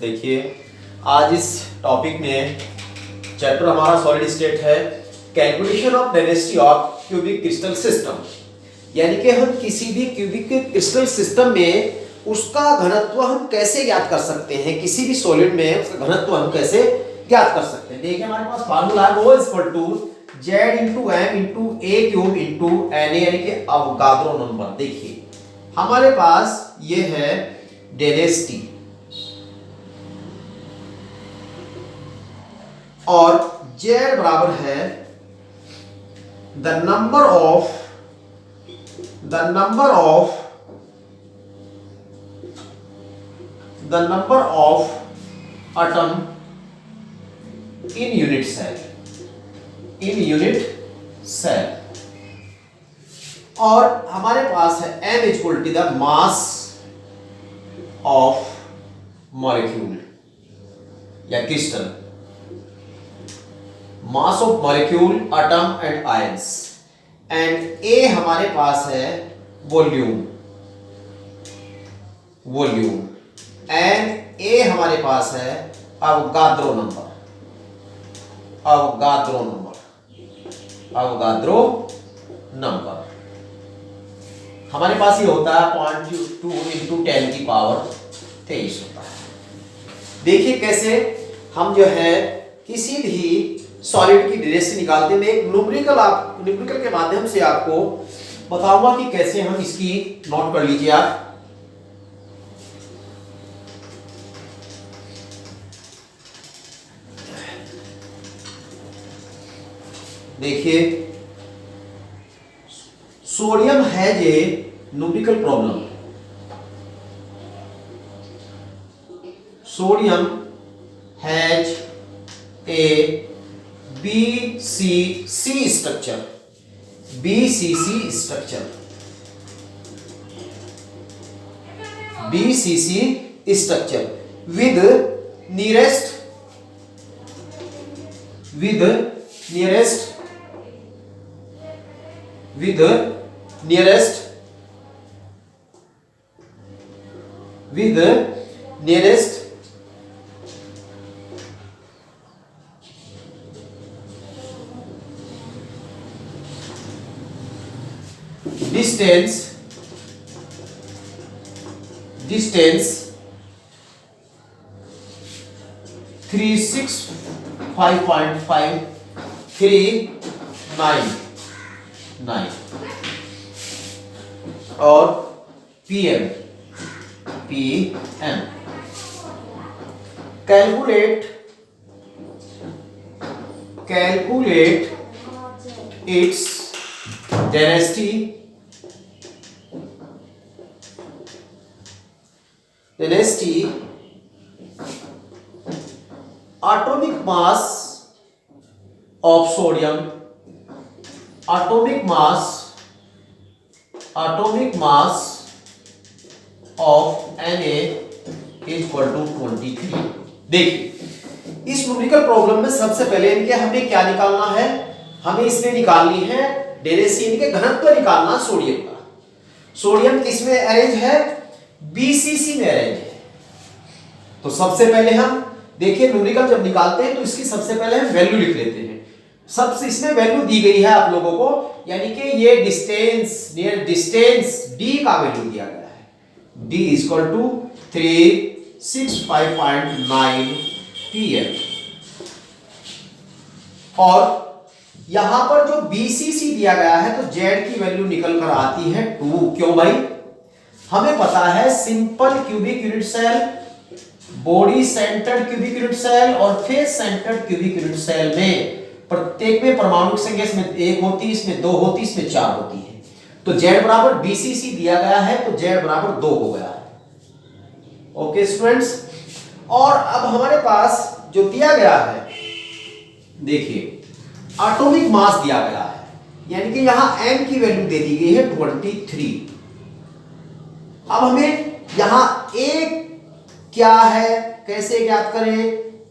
देखिए, आज इस टॉपिक में चैप्टर हमारा सॉलिड स्टेट है, calculation of density of cubic crystal system. यानी कि हम किसी भी क्यूबिक क्रिस्टल सिस्टम में उसका घनत्व हम कैसे ज्ञात कर सकते हैं, किसी भी सॉलिड में उसका घनत्व हम कैसे ज्ञात कर सकते हैं। देखिए, हमारे पास फार्मूला है ρ Z × m × a³ × Na, यानी कि अवगाद्रो नंबर। देखिए, हमारे पास ये है डेंसिटी और Z बराबर है the number of atom in unit cell, और हमारे पास है m = the mass of molecule या crystal, mass of molecule, atom and ions, and A हमारे पास है वॉल्यूम, एंड A हमारे पास है अवगाद्रो नंबर। हमारे पास ये होता है 0.2 × 10⁻23 होता है। देखिए कैसे हम जो है किसी भी सॉलिड की डेंसिटी निकालते हैं। मैं एक न्यूमेरिकल के माध्यम से आपको बताऊंगा कि कैसे हम इसकी नोट कर लीजिए आप। देखिए, sodium has a numerical problem. Sodium has a BCC structure with nearest distance 365.539 और PM calculate its density atomic mass of sodium, atomic mass of Na = 23। देखिए, इस न्यूमेरिकल प्रॉब्लम में सबसे पहले इनके हमें क्या निकालना है, हमें इसमें निकालनी है डेंसिटी के घनत्व निकालना सोडियम का। सोडियम किस में अरेंज है? BCC में अरेंज है। तो सबसे पहले हम देखिए न्यूमेरिकल जब निकालते हैं तो इसकी सबसे पहले हम वैल्यू लिख लेते हैं। सबसे इसमें वैल्यू दी गई है आप लोगों को, यानी कि ये डिस्टेंस D का वैल्यू दिया गया है। D = 365.9 PM, और यहां पर जो BCC दिया गया है तो Z की वैल्यू निकल कर आती है 2। क्यों भाई? हमें पता है simple cubic unit cell, body centred cubic unit cell और face centred cubic unit cell में प्रत्येक में परमाणु संख्या इसमें 1 होती है, इसमें 2 होती है, इसमें 4 होती है। तो Z बराबर BCC दिया गया है तो Z बराबर 2 हो गया है। ओके स्टूडेंट्स, और अब हमारे पास जो दिया गया है, देखिए एटॉमिक मास दिया गया है, यानी कि यहां m की वैल्यू दे दी गई है 23। अब हमें यहां A क्या है कैसे ज्ञात करें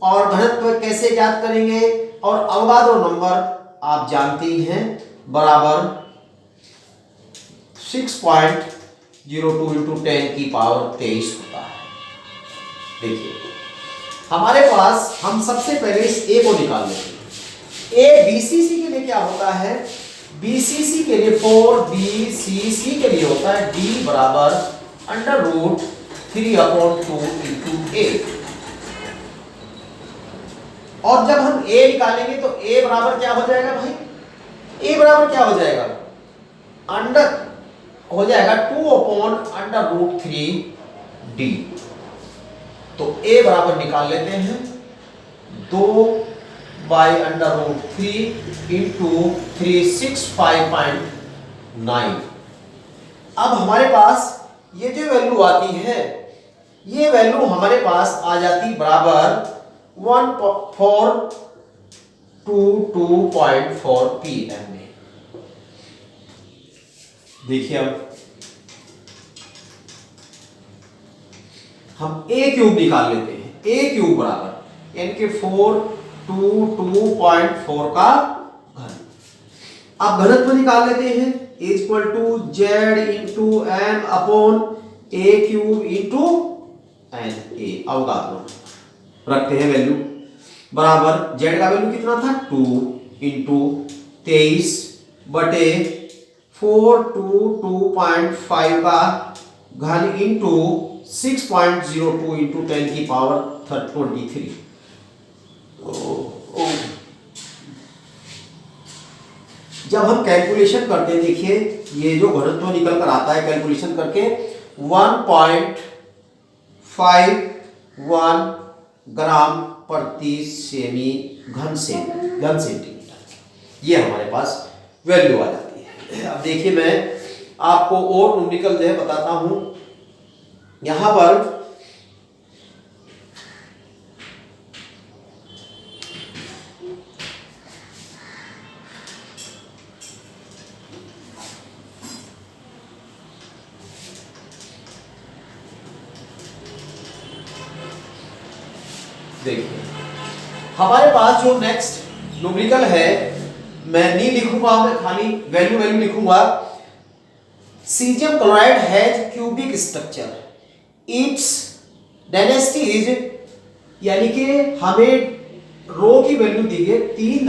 और घनत्व कैसे ज्ञात करेंगे, और अवगाद्रो नंबर आप जानते ही हैं बराबर 6.02 × 10⁻23 होता है। देखिए हमारे पास हम सबसे पहले इस ए को निकाल लेते हैं। ए बीसीसी के लिए क्या होता है, बीसीसी के लिए 4BCC के लिए होता है D बराबर √3/2 इंटू ए। और जब हम a निकालेंगे तो a बराबर क्या हो जाएगा भाई, a बराबर क्या हो जाएगा, अंडर हो जाएगा 2/√3D। तो a बराबर निकाल लेते हैं 2/√3 इंटू 365.9। अब हमारे पास ये जो वैल्यू आती है, ये वैल्यू हमारे पास आ जाती बराबर 1422.4 pm में। देखिए अब हम a क्यूब निकाल लेते हैं, a क्यूब बराबर यानी कि 422.4 का घन। अब घनत्व निकाल लेते हैं, z into m upon a cube into n a Avogadro रखते हैं वैल्यू बराबर z का वैल्यू कितना था 2 इंटू 23 बटे 422.5 का घन इंटू 6.02 इंटू 10 की पावर 23। जब हम कैलकुलेशन करते हैं, देखिए ये जो घनत्व निकल कर आता है कैलकुलेशन करके 1.51 ग्राम प्रति सेमी घन सेंटीमीटर, ये हमारे पास वैल्यू आ जाती है। अब देखिए मैं आपको और न्यूमेरिकल जो है बताता हूं। यहां पर देखिए हमारे पास जो नेक्स्ट न्यूमेरिकल है, मैं नहीं लिखूंगा, मैं खाली वैल्यू लिखूंगा। Caesium chloride has cubic structure, its density is, यानी कि हमें रो की वैल्यू दी गई 3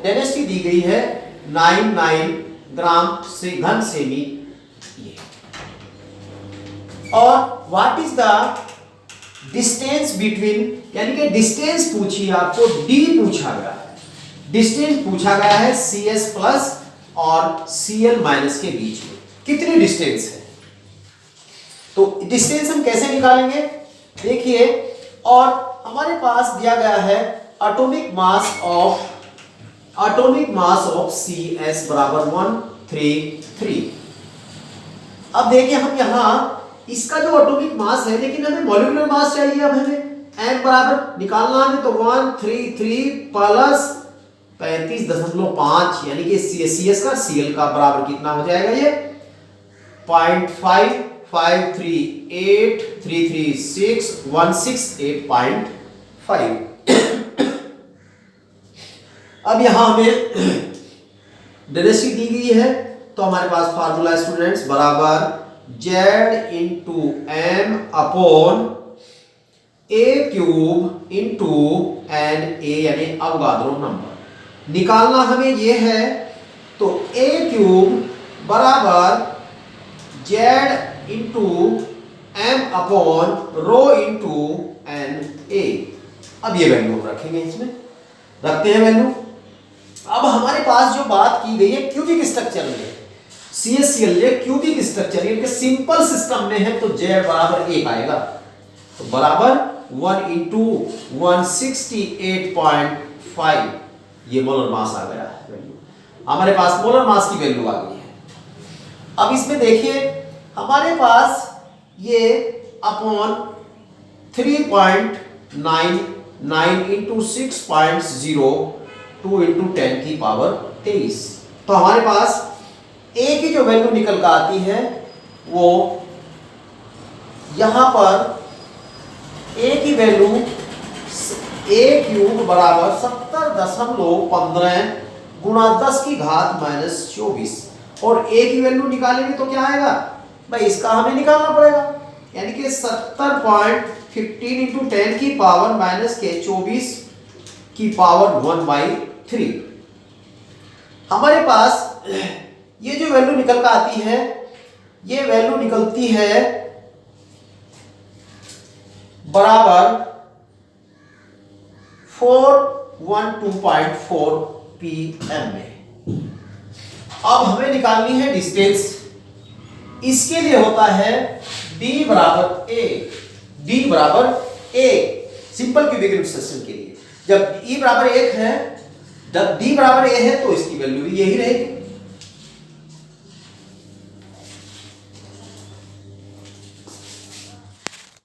डेंसिटी दी गई है 99 ग्राम से घन सेमी। और what is the distance between, यानी कि डिस्टेंस पूछी आपको, डी पूछा गया है, डिस्टेंस पूछा गया है CS प्लस और Cl माइनस के बीच में कितनी डिस्टेंस है। तो डिस्टेंस हम कैसे निकालेंगे देखिए, और हमारे पास दिया गया है एटॉमिक मास ऑफ CS बराबर 133। अब देखिए हम यहां इसका जो एटॉमिक मास है, लेकिन हमें मॉलिक्यूलर मास चाहिए। अब हमें m बराबर निकालना है तो 133 प्लस 35.5, यानी कि CS का Cl का बराबर कितना हो जाएगा, ये 0.5538336168.5। अब यहां हमें डेंसिटी दी गई है, तो हमारे पास फार्मूला स्टूडेंट्स बराबर Z into m upon a cube into n a, यानी अवगाद्रो नंबर निकालना हमें ये है। तो a क्यूब बराबर Z into m upon rho into n a। अब ये वैल्यू हम रखेंगे, इसमें रखते हैं वैल्यू। अब हमारे पास जो बात की गई है क्यूबिक स्ट्रक्चर में, CaCl क्यूबिक स्ट्रक्चर यानी कि सिंपल सिस्टम में है, तो Z बराबर 1 आएगा, तो बराबर 1 इंटू 168.5, ये मोलर मास आ गया है वैल्यू। हमारे पास मोलर मास की वैल्यू आ गई है। अब इसमें देखिए हमारे पास ये अपॉन 3.99 इंटू 6.02 इंटू 10 की पावर 23। तो हमारे पास A की जो वैल्यू निकल कर आती है वो यहां पर A की वैल्यू A क्यूब बराबर 70.15 गुणा 10 की घात -24, और A की वैल्यू निकालेंगे तो क्या आएगा भाई, इसका हमें निकालना पड़ेगा, यानी कि 70.15 15 इंटू 10 की पावर माइनस के 24 की पावर 1/3। हमारे पास ये जो वैल्यू निकल कर आती है, ये वैल्यू निकलती है बराबर 412.4 pm में। अब हमें निकालनी है डिस्टेंस। इसके लिए होता है d बराबर a, d बराबर a simple cubic unit system के लिए। जब e बराबर 1 है, जब d बराबर a है तो इसकी वैल्यू भी यही रहेगी।